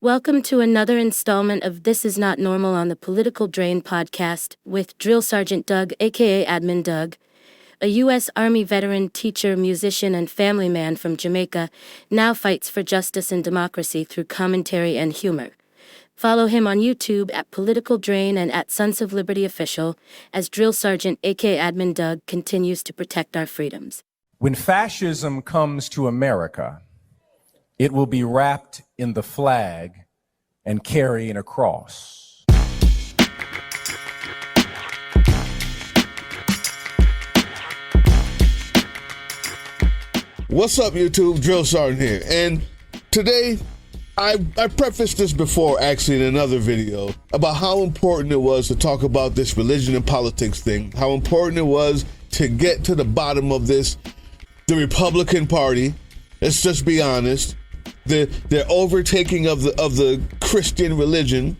Welcome to another installment of This Is Not Normal on the Political Drain podcast with Drill Sergeant Doug, aka Admin Doug, a U.S. Army veteran, teacher, musician, and family man from Jamaica, now fights for justice and democracy through commentary and humor. Follow him on YouTube at Political Drain and at Sons of Liberty Official as Drill Sergeant, aka Admin Doug, continues to protect our freedoms. When fascism comes to America, it will be wrapped in the flag and carrying a cross. What's up, YouTube? Drill Sergeant here. And today, I prefaced this before actually in another video about how important it was to talk about this religion and politics thing, how important it was to get to the bottom of this. The Republican Party, let's just be honest, their overtaking of the Christian religion,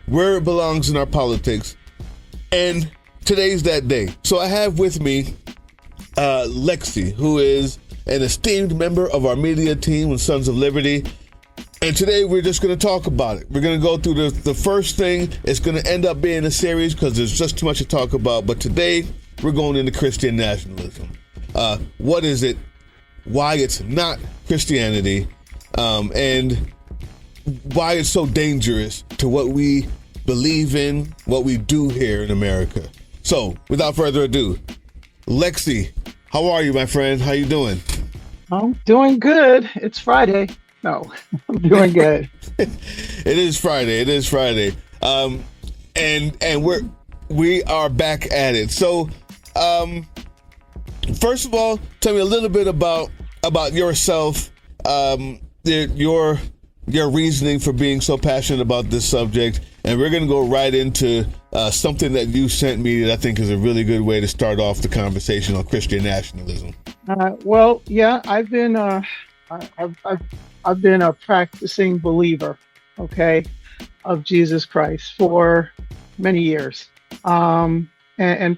where it belongs in our politics, and today's that day. So I have with me Lexi, who is an esteemed member of our media team with Sons of Liberty, and today we're just going to talk about it. We're going to go through the first thing. It's going to end up being a series because there's just too much to talk about, but today we're going into Christian nationalism. What is it? Why it's not Christianity? And why it's so dangerous to what we believe in, what we do here in America. So, without further ado, Lexi, how are you, my friend? How you doing? I'm doing good. It's Friday. No, I'm doing good. It is Friday. It is Friday. And we are back at it. So, first of all, tell me a little bit about yourself. Your reasoning for being so passionate about this subject, and we're going to go right into something that you sent me that I think is a really good way to start off the conversation on Christian nationalism. Well, yeah, I've been a practicing believer, okay, of Jesus Christ for many years, and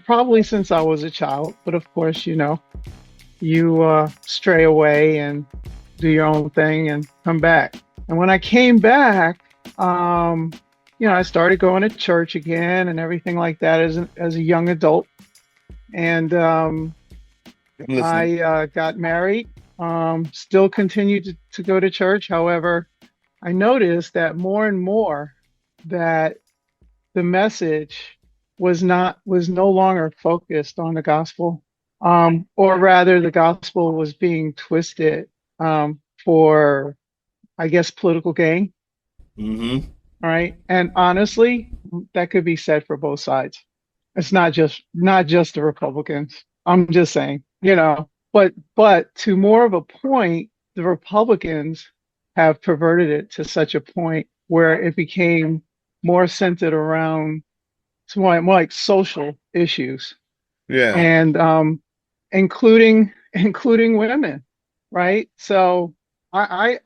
probably since I was a child. But of course, you stray away and do your own thing and come back. And when I came back, I started going to church again and everything like that as a young adult. And I got married, still continued to go to church. However, I noticed that more and more that the message was no longer focused on the gospel, or rather the gospel was being twisted for, I guess, political gain. Mm-hmm. All right. And honestly, that could be said for both sides. It's not just the Republicans. I'm just saying, but to more of a point, the Republicans have perverted it to such a point where it became more centered around more like social issues. Yeah. And including women. Right. So I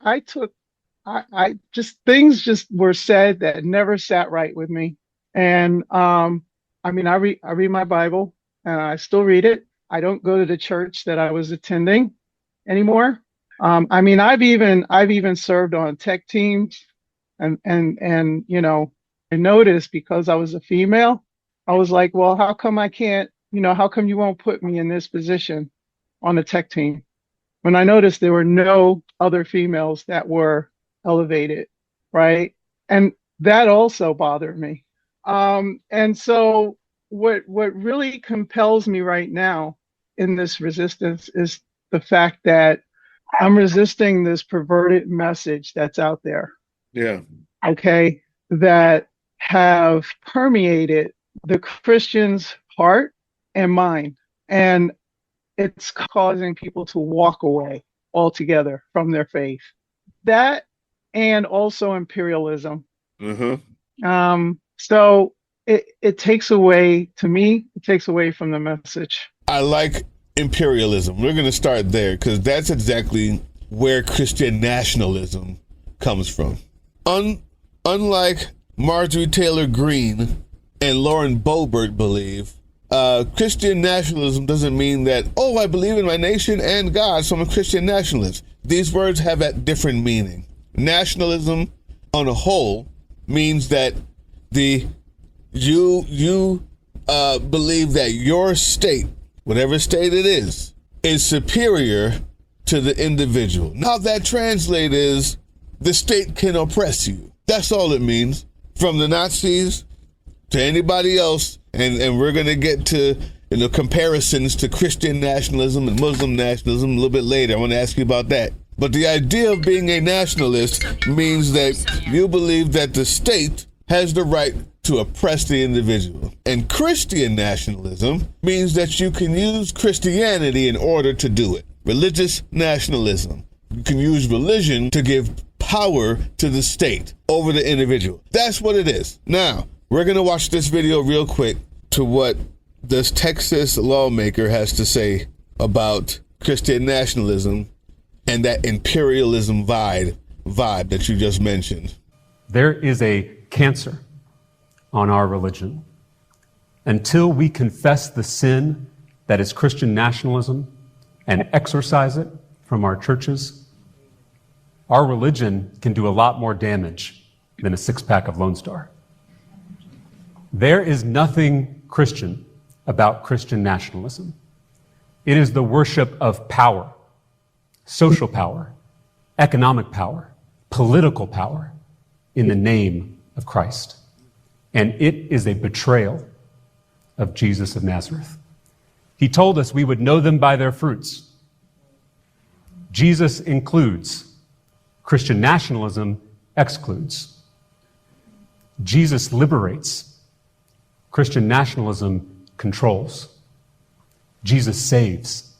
things just were said that never sat right with me. And I read my Bible and I still read it. I don't go to the church that I was attending anymore. I've even served on tech teams and I noticed because I was a female, I was like, well, how come I can't, how come you won't put me in this position on the tech team? When I noticed there were no other females that were elevated, right? And that also bothered me. And so what really compels me right now in this resistance is the fact that I'm resisting this perverted message that's out there. Yeah. Okay. That have permeated the Christian's heart and mind. And it's causing people to walk away altogether from their faith. That and also imperialism. Mm-hmm. So it takes away, to me, it takes away from the message. I like imperialism. We're going to start there because that's exactly where Christian nationalism comes from. Unlike Marjorie Taylor Greene and Lauren Boebert believe, Christian nationalism doesn't mean that, I believe in my nation and God, so I'm a Christian nationalist. These words have a different meaning. Nationalism on a whole means that you believe that your state, whatever state it is superior to the individual. How that translates is the state can oppress you. That's all it means. From the Nazis to anybody else, and we're going to get to comparisons to Christian nationalism and Muslim nationalism a little bit later. I want to ask you about that. But the idea of being a nationalist means that you believe that the state has the right to oppress the individual. And Christian nationalism means that you can use Christianity in order to do it. Religious nationalism. You can use religion to give power to the state over the individual. That's what it is. Now, we're going to watch this video real quick to what this Texas lawmaker has to say about Christian nationalism and that imperialism vibe that you just mentioned. There is a cancer on our religion. Until we confess the sin that is Christian nationalism and exorcise it from our churches, our religion can do a lot more damage than a six-pack of Lone Star. There is nothing Christian about Christian nationalism. It is the worship of power, social power, economic power, political power in the name of Christ. And it is a betrayal of Jesus of Nazareth. He told us we would know them by their fruits. Jesus includes. Christian nationalism excludes. Jesus liberates. Christian nationalism controls. Jesus saves.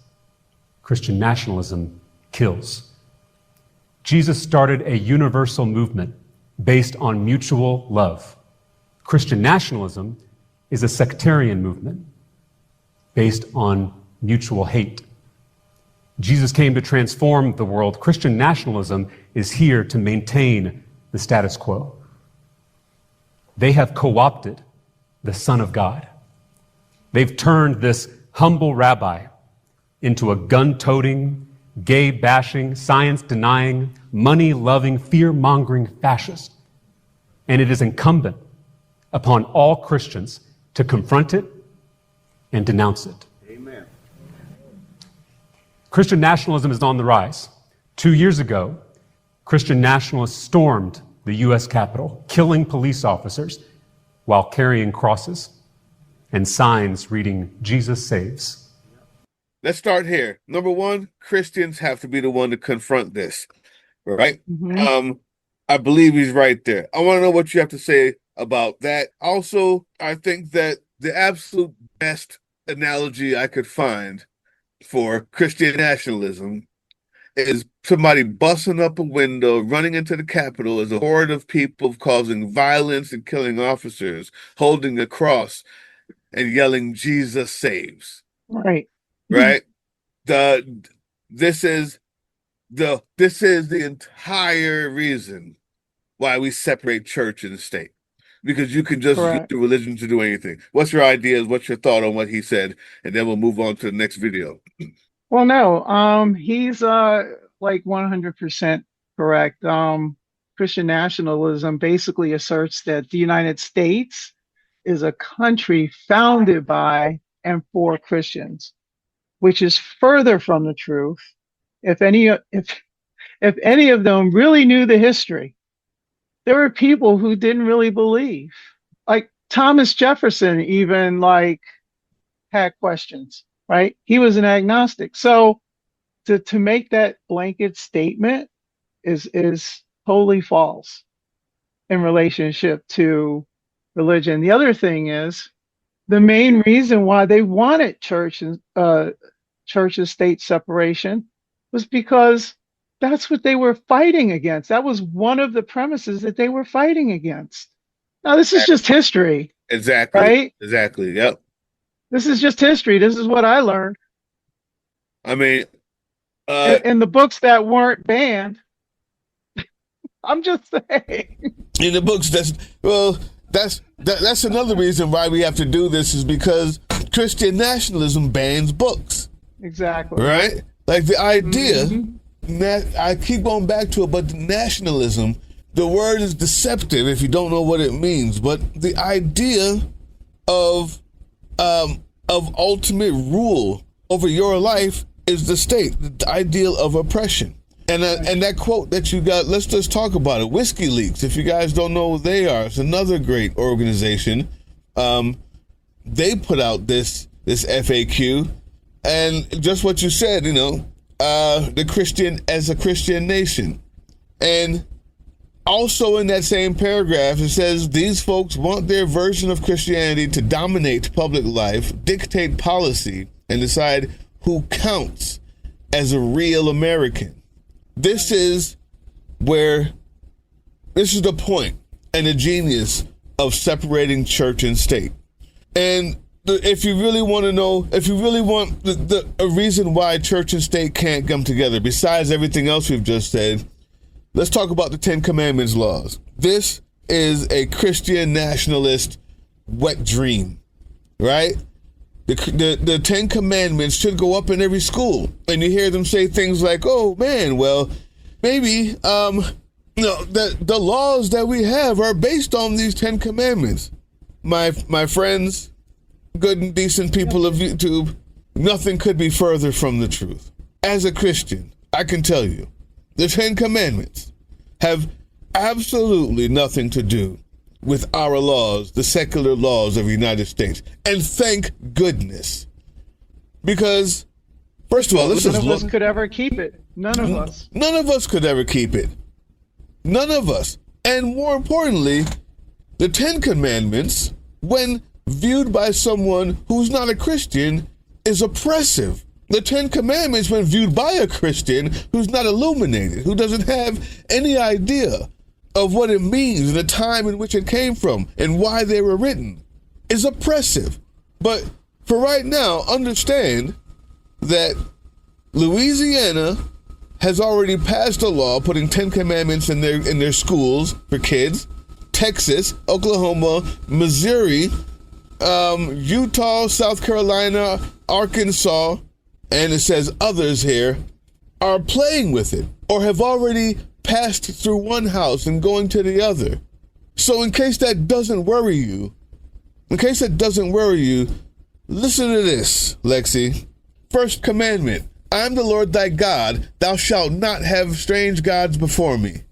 Christian nationalism kills. Jesus started a universal movement based on mutual love. Christian nationalism is a sectarian movement based on mutual hate. Jesus came to transform the world. Christian nationalism is here to maintain the status quo. They have co-opted the Son of God. They've turned this humble rabbi into a gun-toting, gay-bashing, science-denying, money-loving, fear-mongering fascist. And it is incumbent upon all Christians to confront it and denounce it. Amen. Christian nationalism is on the rise. 2 years ago, Christian nationalists stormed the U.S. Capitol, killing police officers while carrying crosses and signs reading, "Jesus saves." Let's start here. Number one, Christians have to be the one to confront this, right? Mm-hmm. I believe he's right there. I want to know what you have to say about that. Also, I think that the absolute best analogy I could find for Christian nationalism is somebody busting up a window, running into the Capitol as a horde of people causing violence and killing officers, holding a cross and yelling, "Jesus saves." Right. Right? This is the entire reason why we separate church and state. Because you can just use Correct. the religion to do anything. What's your ideas? What's your thought on what he said? And then we'll move on to the next video. Well, no, he's like 100% correct. Christian nationalism basically asserts that the United States is a country founded by and for Christians, which is further from the truth. If any of them really knew the history, there were people who didn't really believe. Like Thomas Jefferson even had questions, right? He was an agnostic. So to make that blanket statement is totally false in relationship to religion. The other thing is the main reason why they wanted church and state separation was because that's what they were fighting against. That was one of the premises that they were fighting against. Now, this is just history. Exactly. Right? Exactly. Yep. This is just history. This is what I learned. I mean, in the books that weren't banned. I'm just saying. In the books, that's another reason why we have to do this, is because Christian nationalism bans books. Exactly. Right? Like the idea, I keep going back to it, but the nationalism The word is deceptive if you don't know what it means, but the idea of ultimate rule over your life is the state, the ideal of oppression. And that quote that you got, let's just talk about it. Whiskey Leaks, if you guys don't know who they are, it's another great organization. They put out this FAQ, and just what you said, the Christian as a Christian nation. And also in that same paragraph, it says these folks want their version of Christianity to dominate public life, dictate policy, and decide who counts as a real American. This is the point and the genius of separating church and state. And if you really want to know, if you really want a reason why church and state can't come together, besides everything else we've just said, let's talk about the Ten Commandments laws. This is a Christian nationalist wet dream, right? The Ten Commandments should go up in every school, and you hear them say things like, "Oh man, well, maybe the laws that we have are based on these Ten Commandments." My friends, good and decent people of YouTube, nothing could be further from the truth. As a Christian, I can tell you, the Ten Commandments have absolutely nothing to do with our laws, the secular laws of the United States. And thank goodness. Because, first of all, none of us could ever keep it. None of us. None of us could ever keep it. None of us. And more importantly, the Ten Commandments, when viewed by someone who's not a Christian, is oppressive. The Ten Commandments, when viewed by a Christian who's not illuminated, who doesn't have any idea of what it means, the time in which it came from, and why they were written, is oppressive. But for right now, understand that Louisiana has already passed a law putting Ten Commandments in their schools for kids. Texas, Oklahoma, Missouri, Utah, South Carolina, Arkansas, and it says others here, are playing with it or have already passed through one house and going to the other. So in case that doesn't worry you, listen to this, Lexi. First commandment, I am the Lord thy God, thou shalt not have strange gods before me.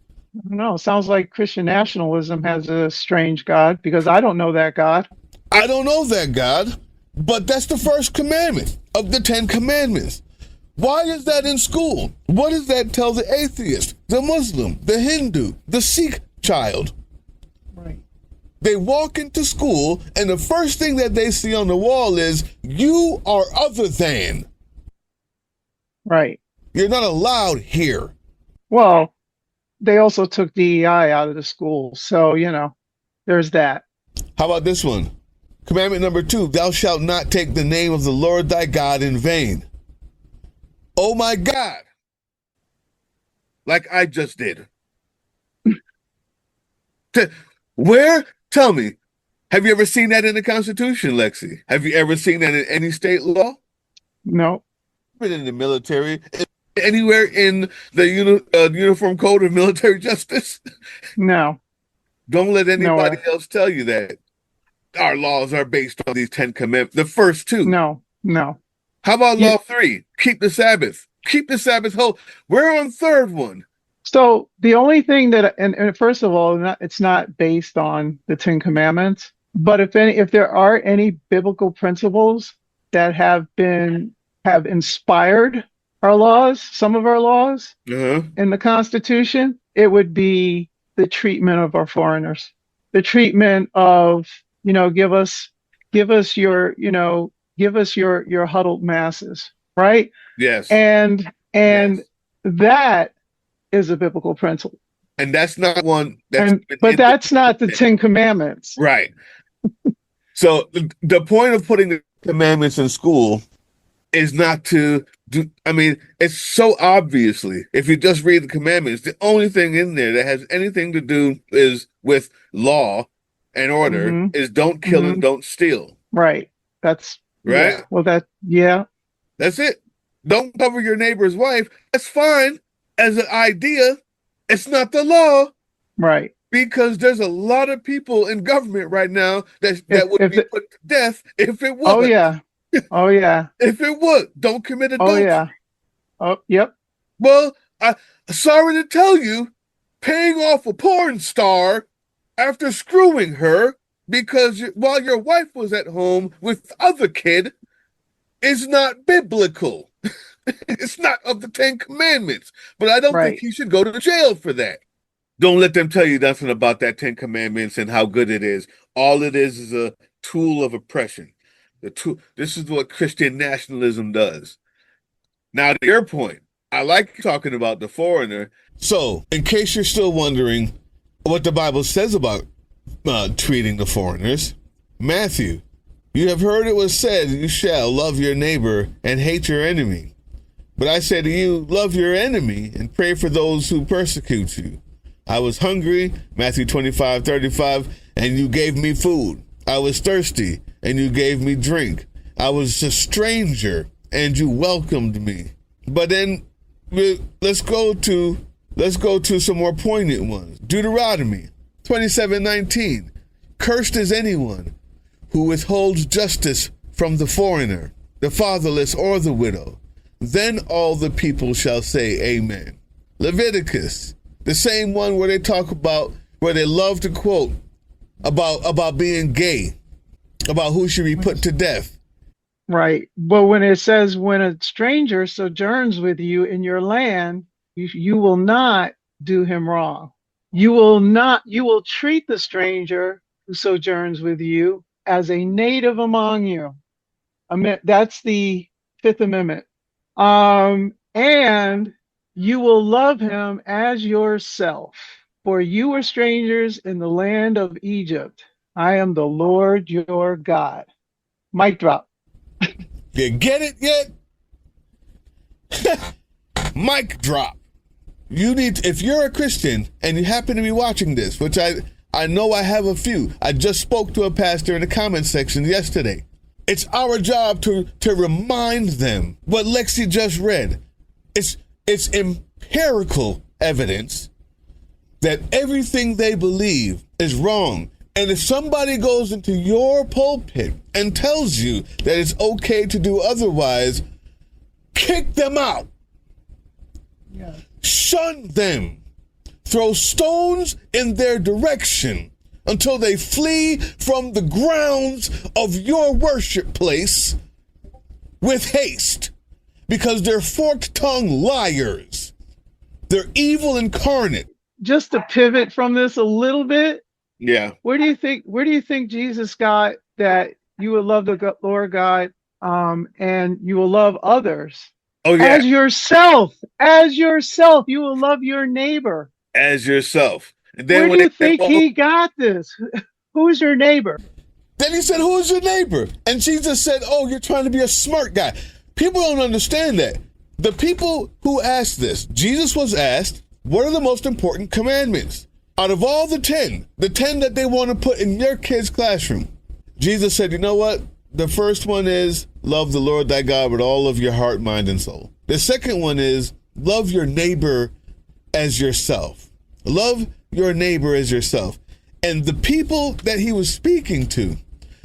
No, sounds like Christian nationalism has a strange God, because I don't know that God. I don't know that God, but that's the first commandment of the Ten Commandments. Why is that in school? What does that tell the atheist, the Muslim, the Hindu, the Sikh child? Right. They walk into school and the first thing that they see on the wall is, you are other than. Right. You're not allowed here. Well, they also took DEI out of the school. So, there's that. How about this one? Commandment number 2, thou shalt not take the name of the Lord thy God in vain. Oh my God. Like I just did. Where? Tell me. Have you ever seen that in the Constitution, Lexi? Have you ever seen that in any state law? No. Been in the military? Anywhere in the Uniform Code of Military Justice? No. Don't let anybody else tell you that our laws are based on these 10 commandments. The first 2. No. How about law 3? Keep the Sabbath. Keep the Sabbath whole. We're on third one. So the only thing that, and first of all, it's not based on the Ten Commandments, but if there are any biblical principles that have inspired our laws, some of our laws in the Constitution, it would be the treatment of our foreigners, the treatment of, give us your huddled masses, right? Yes. And yes. That is a biblical principle. And that's not one. But that's not the Ten Commandments. Right. So the point of putting the commandments in school is not to do, it's so obviously, if you just read the commandments, the only thing in there that has anything to do is with law and order is don't kill and don't steal. Right. That's right. Yeah. Well, that's it. Don't cover your neighbor's wife. That's fine as an idea. It's not the law. Right. Because there's a lot of people in government right now that would be put to death if it would. Oh, yeah. Oh, yeah. If it would. Don't commit adultery. Oh, yeah. Oh, yep. Well, sorry to tell you, paying off a porn star after screwing her because while your wife was at home with the other kid is not biblical. It's not of the 10 Commandments. But I don't think he should go to jail for that. Don't let them tell you nothing about that 10 Commandments and how good it is. All it is a tool of oppression. This is what Christian nationalism does. Now, to your point, I like talking about the foreigner. So, in case you're still wondering what the Bible says about treating the foreigners, Matthew, you have heard it was said, you shall love your neighbor and hate your enemy. But I say to you, love your enemy and pray for those who persecute you. I was hungry, Matthew 25:35, and you gave me food. I was thirsty, and you gave me drink. I was a stranger, and you welcomed me. But then let's go to some more poignant ones. Deuteronomy 27:19. Cursed is anyone who withholds justice from the foreigner, the fatherless, or the widow. Then all the people shall say amen. Leviticus, the same one where they talk about, where they love to quote about being gay, about who should be put to death. Right. But when it says, when a stranger sojourns with you in your land, you will not do him wrong. You will treat the stranger who sojourns with you as a native among you. That's the Fifth Amendment. And you will love him as yourself, for you were strangers in the land of Egypt. I am the Lord your God. Mic drop. You get it yet? Mic drop. You need, if you're a Christian and you happen to be watching this, which I know I have a few. I just spoke to a pastor in the comment section yesterday. It's our job to remind them what Lexi just read. It's empirical evidence that everything they believe is wrong. And if somebody goes into your pulpit and tells you that it's okay to do otherwise, kick them out. Yeah. Shun them. Throw stones in their direction until they flee from the grounds of your worship place with haste, because they're forked-tongued liars. They're evil incarnate. Just to pivot from this a little bit. Yeah. Where do you think Jesus got that you will love the Lord God and you will love others? Oh, yeah. As yourself. As yourself. You will love your neighbor. As yourself. And then where do you think he got this? Who's your neighbor? Then he said, who's your neighbor? And Jesus said, oh, you're trying to be a smart guy. People don't understand that. The people who asked this, Jesus was asked, what are the most important commandments? Out of all the 10 that they want to put in your kid's classroom, Jesus said, you know what? The first one is love the Lord thy God with all of your heart, mind, and soul. The second one is love your neighbor as yourself. Love your neighbor as yourself. And the people that he was speaking to,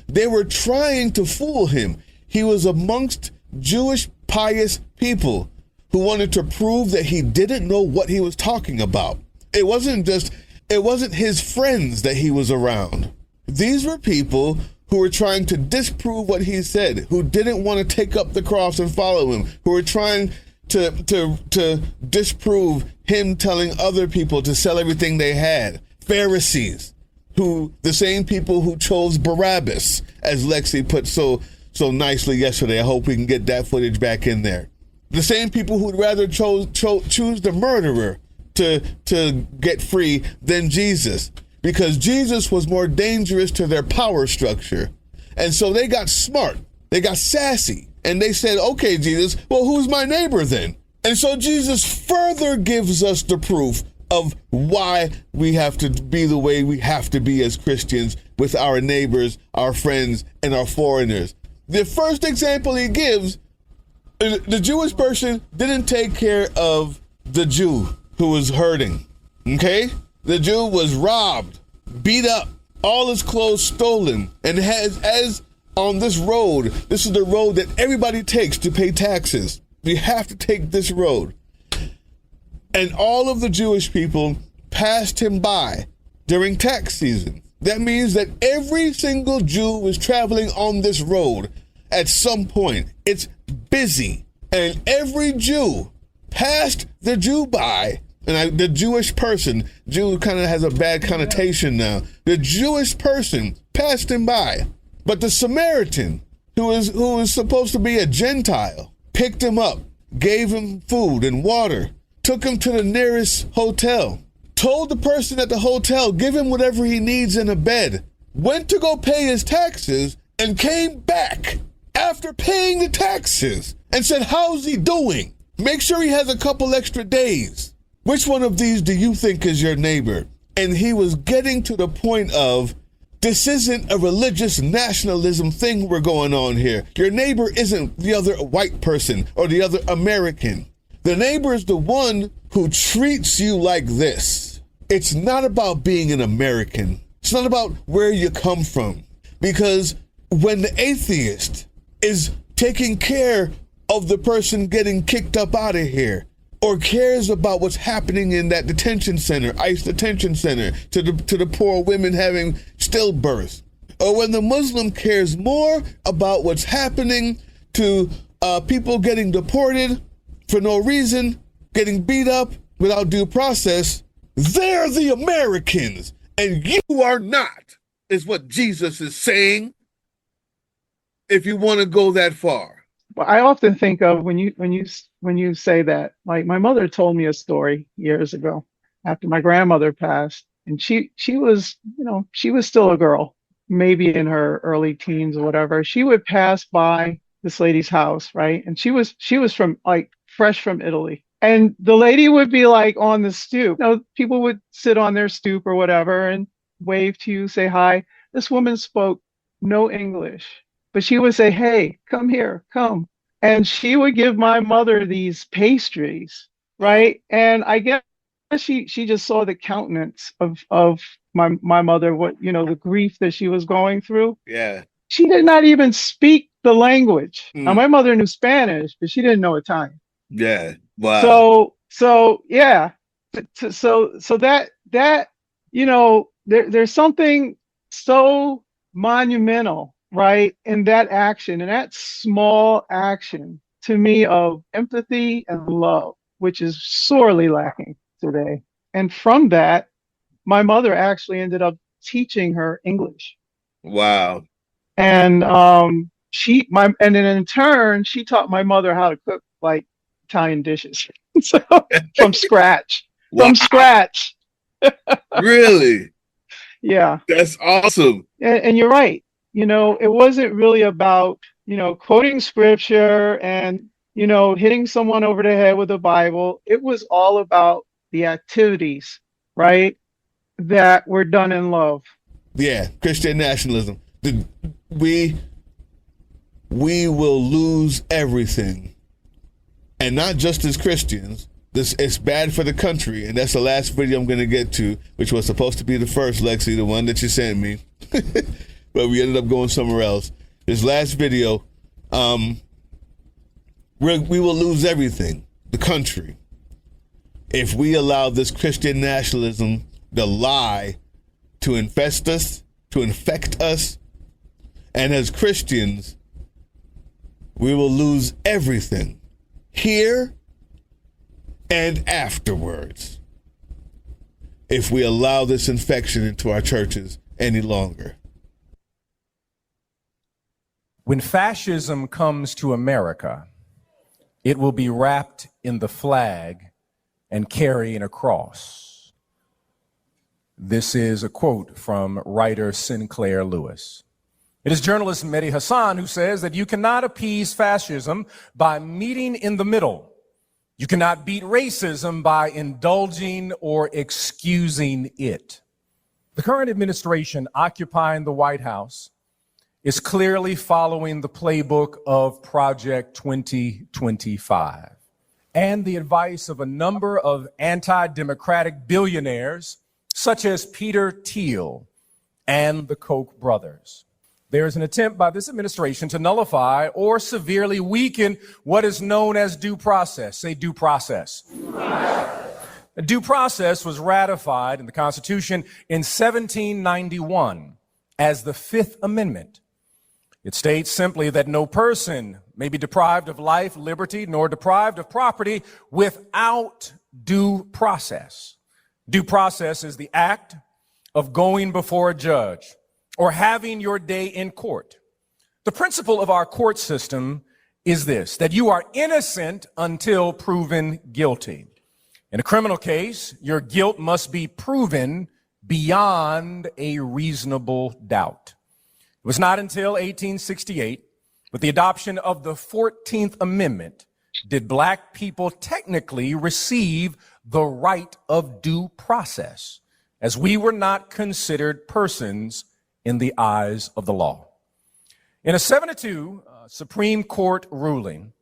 they were trying to fool him. He was amongst Jewish pious people who wanted to prove that he didn't know what he was talking about. It wasn't his friends that he was around. These were people who were trying to disprove what he said, who didn't want to take up the cross and follow him, who were trying to disprove him telling other people to sell everything they had. Pharisees, the same people who chose Barabbas, as Lexi put so nicely yesterday. I hope we can get that footage back in there. The same people who'd rather choose the murderer to get free than Jesus, because Jesus was more dangerous to their power structure. And so they got smart, they got sassy, and they said, okay, Jesus, well, who's my neighbor then? And so Jesus further gives us the proof of why we have to be the way we have to be as Christians with our neighbors, our friends, and our foreigners. The first example he gives, the Jewish person didn't take care of the Jew who was hurting, okay? The Jew was robbed, beat up, all his clothes stolen, and as on this road, this is the road that everybody takes to pay taxes. You have to take this road. And all of the Jewish people passed him by during tax season. That means that every single Jew was traveling on this road at some point. It's busy. And every Jew passed the Jew by. And the Jewish person, Jew kind of has a bad connotation now. The Jewish person passed him by. But the Samaritan, who is supposed to be a Gentile, picked him up, gave him food and water, took him to the nearest hotel, told the person at the hotel, give him whatever he needs in a bed, went to go pay his taxes, and came back after paying the taxes and said, how's he doing? Make sure he has a couple extra days. Which one of these do you think is your neighbor? And he was getting to the point of, this isn't a religious nationalism thing we're going on here. Your neighbor isn't the other white person or the other American. The neighbor is the one who treats you like this. It's not about being an American. It's not about where you come from. Because when the atheist is taking care of the person getting kicked up out of here, or cares about what's happening in that detention center, ICE detention center, to the poor women having stillbirths, or when the Muslim cares more about what's happening to people getting deported for no reason, getting beat up without due process, they're the Americans, and you are not, is what Jesus is saying, if you want to go that far. Well, I often think of when you say that, like my mother told me a story years ago after my grandmother passed, and she was, she was still a girl, maybe in her early teens or whatever. She would pass by this lady's house, right? And she was from like fresh from Italy. And the lady would be like on the stoop. People would sit on their stoop or whatever and wave to you, say hi. This woman spoke no English. But she would say, hey, come here, come. And she would give my mother these pastries, right? And I guess she just saw the countenance of my mother, the grief that she was going through. Yeah. She did not even speak the language. Now, my mother knew Spanish, but she didn't know Italian. Yeah. Wow. So yeah. So that there's something so monumental, right, in that action, and that small action to me of empathy and love, which is sorely lacking today. And from that, my mother actually ended up teaching her English. Wow. And and then in turn, she taught my mother how to cook like Italian dishes. So from scratch. Wow. From scratch. Really? Yeah. That's awesome. And you're right. It wasn't really about, quoting scripture and, hitting someone over the head with the Bible. It was all about the activities, right, that were done in love. Yeah, Christian nationalism. We will lose everything. And not just as Christians. It's bad for the country. And that's the last video I'm going to get to, which was supposed to be the first, Lexi, the one that you sent me. But we ended up going somewhere else. This last video, we will lose everything, the country, if we allow this Christian nationalism, the lie, to infest us, to infect us. And as Christians, we will lose everything here and afterwards if we allow this infection into our churches any longer. When fascism comes to America, it will be wrapped in the flag and carrying a cross. This is a quote from writer Sinclair Lewis. It is journalist Mehdi Hassan who says that you cannot appease fascism by meeting in the middle. You cannot beat racism by indulging or excusing it. The current administration occupying the White House is clearly following the playbook of Project 2025 and the advice of a number of anti-democratic billionaires such as Peter Thiel and the Koch brothers. There is an attempt by this administration to nullify or severely weaken what is known as due process. Say due process. Due process was ratified in the Constitution in 1791 as the Fifth Amendment. It states simply that no person may be deprived of life, liberty, nor deprived of property without due process. Due process is the act of going before a judge or having your day in court. The principle of our court system is this, that you are innocent until proven guilty. In a criminal case, your guilt must be proven beyond a reasonable doubt. It was not until 1868, with the adoption of the 14th Amendment, did black people technically receive the right of due process, as we were not considered persons in the eyes of the law. In a 7-2 Supreme Court ruling,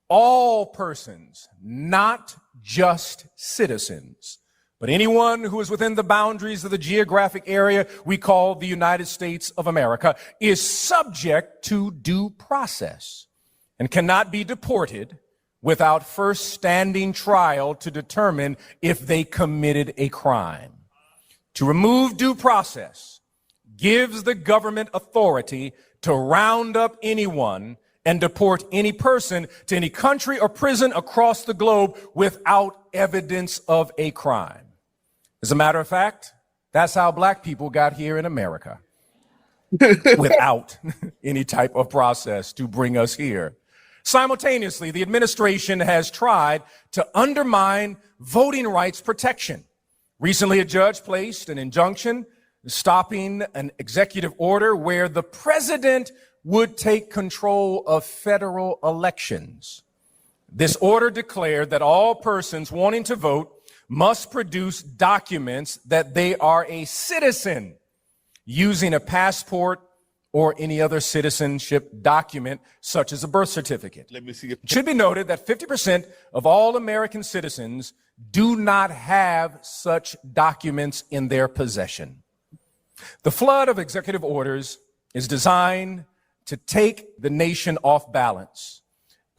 all persons, not just citizens, but anyone who is within the boundaries of the geographic area we call the United States of America, is subject to due process and cannot be deported without first standing trial to determine if they committed a crime. To remove due process gives the government authority to round up anyone and deport any person to any country or prison across the globe without evidence of a crime. As a matter of fact, that's how black people got here in America, without any type of process to bring us here. Simultaneously, the administration has tried to undermine voting rights protection. Recently, a judge placed an injunction stopping an executive order where the president would take control of federal elections. This order declared that all persons wanting to vote must produce documents that they are a citizen using a passport or any other citizenship document, such as a birth certificate. Let me see. It should be noted that 50% of all American citizens do not have such documents in their possession. The flood of executive orders is designed to take the nation off balance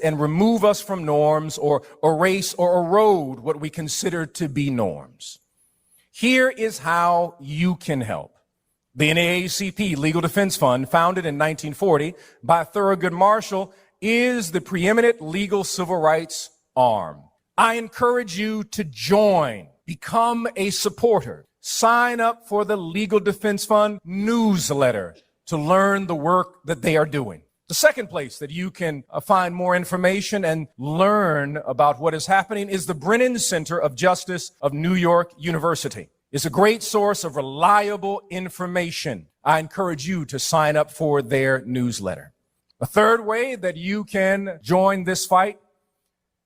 and remove us from norms or erase or erode what we consider to be norms. Here is how you can help. The NAACP Legal Defense Fund, founded in 1940 by Thurgood Marshall, is the preeminent legal civil rights arm. I encourage you to join, become a supporter, sign up for the Legal Defense Fund newsletter to learn the work that they are doing. The second place that you can find more information and learn about what is happening is the Brennan Center of Justice of New York University. It's a great source of reliable information. I encourage you to sign up for their newsletter. A third way that you can join this fight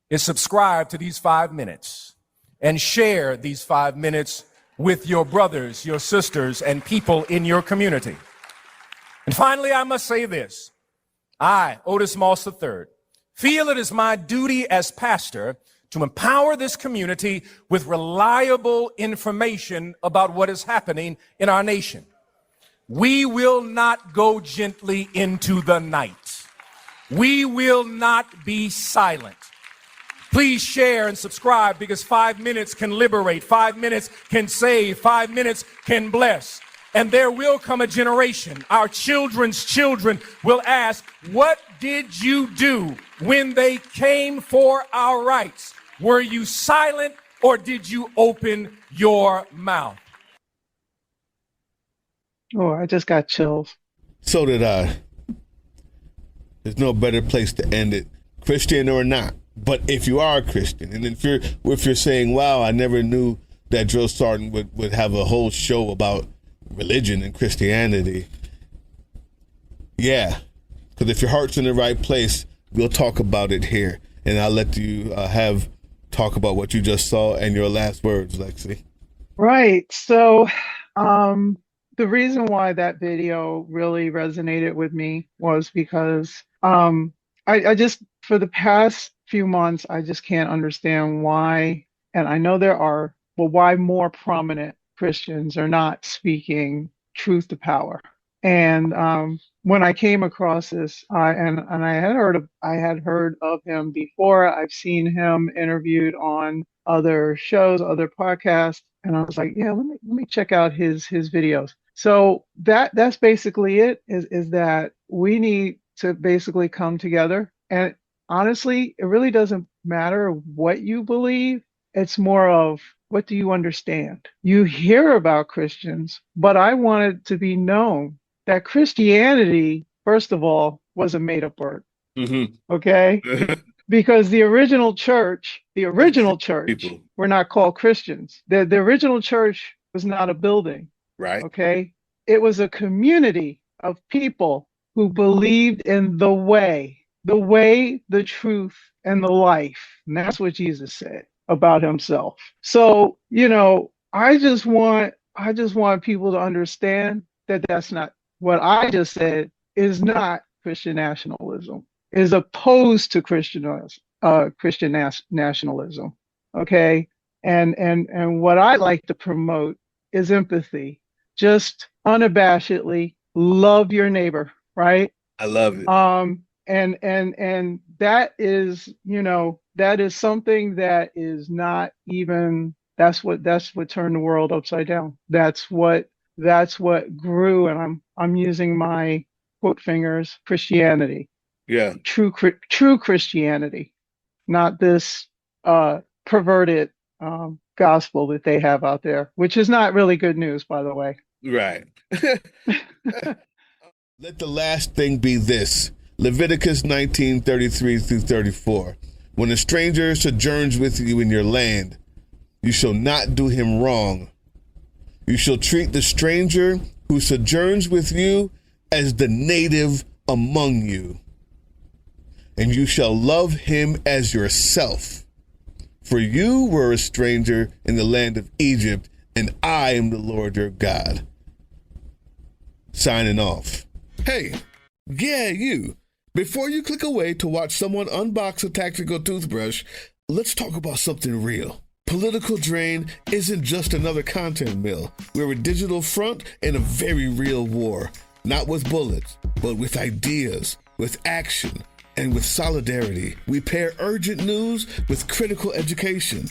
is subscribe to these 5 minutes and share these 5 minutes with your brothers, your sisters, and people in your community. And finally, I must say this. I, Otis Moss III, feel it is my duty as pastor to empower this community with reliable information about what is happening in our nation. We will not go gently into the night. We will not be silent. Please share and subscribe, because 5 minutes can liberate, 5 minutes can save, 5 minutes can bless. And there will come a generation, our children's children will ask, what did you do when they came for our rights? Were you silent or did you open your mouth? Oh, I just got chills. So did I. There's no better place to end it, Christian or not. But if you are a Christian, and if you're saying, wow, I never knew that Drill Sergeant would have a whole show about religion and Christianity. Yeah, because if your heart's in the right place, we'll talk about it here. And I'll let you talk about what you just saw and your last words, Lexi. Right. So the reason why that video really resonated with me was because I just, for the past few months, I just can't understand why, and I know there are, well, why more prominent Christians are not speaking truth to power. And when I came across this, and I had heard of him before. I've seen him interviewed on other shows, other podcasts, and I was like, yeah, let me check out his videos. So that's basically it. Is that we need to basically come together. And honestly, it really doesn't matter what you believe. It's more of, what do you understand? You hear about Christians, but I want it to be known that Christianity, first of all, was a made-up word. Mm-hmm. Okay? Because the original church People. were not called Christians. The original church was not a building. Right. Okay? It was a community of people who believed in the way, the truth, and the life. And that's what Jesus said about himself. So, I just want people to understand that that's not what I just said is not Christian nationalism, is opposed to Christian nationalism. Okay. And what I like to promote is empathy. Just unabashedly love your neighbor, right? I love it. And that is, that is something that is not even, that's what turned the world upside down. That's what grew. And I'm using my quote fingers, Christianity. Yeah. True Christianity, not this perverted gospel that they have out there, which is not really good news, by the way. Right. Let the last thing be this. Leviticus 19:33-34. When a stranger sojourns with you in your land, you shall not do him wrong. You shall treat the stranger who sojourns with you as the native among you. And you shall love him as yourself. For you were a stranger in the land of Egypt, and I am the Lord your God. Signing off. Hey, yeah, you. Before you click away to watch someone unbox a tactical toothbrush, let's talk about something real. Political Drain isn't just another content mill. We're a digital front in a very real war. Not with bullets, but with ideas, with action, and with solidarity. We pair urgent news with critical education.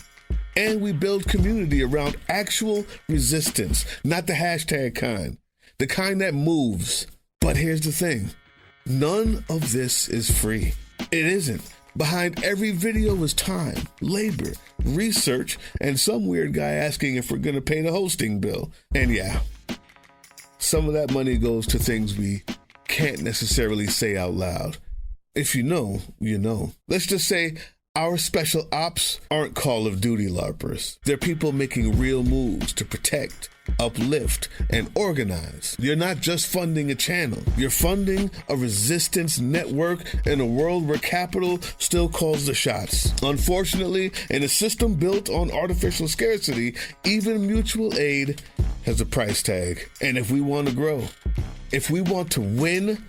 And we build community around actual resistance, not the hashtag kind. The kind that moves. But here's the thing. None of this is free. It isn't. Behind every video is time, labor, research, and some weird guy asking if we're going to pay the hosting bill. And yeah, some of that money goes to things we can't necessarily say out loud. If you know, you know. Let's just say our special ops aren't Call of Duty LARPers. They're people making real moves to protect, uplift, and organize. You're not just funding a channel. You're funding a resistance network in a world where capital still calls the shots. Unfortunately, in a system built on artificial scarcity, even mutual aid has a price tag. And if we want to grow, if we want to win,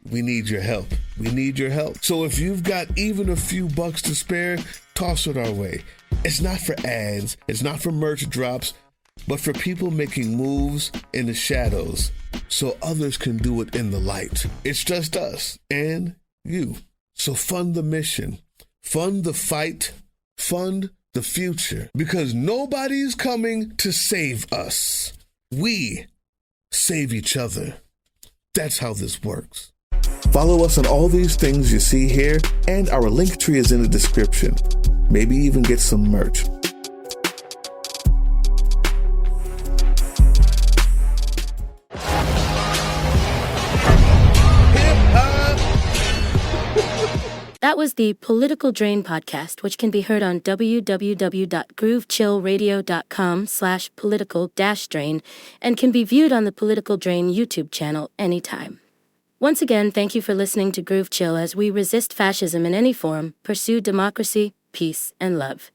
we need your help. We need your help. So if you've got even a few bucks to spare, toss it our way. It's not for ads. It's not for merch drops, but for people making moves in the shadows so others can do it in the light. It's just us and you. So fund the mission, fund the fight, fund the future, because nobody's coming to save us. We save each other. That's how this works. Follow us on all these things you see here, and our link tree is in the description. Maybe even get some merch. That was the Political Drain podcast, which can be heard on www.groovechillradio.com/political-drain and can be viewed on the Political Drain YouTube channel anytime. Once again, thank you for listening to Groove Chill as we resist fascism in any form, pursue democracy, peace, and love.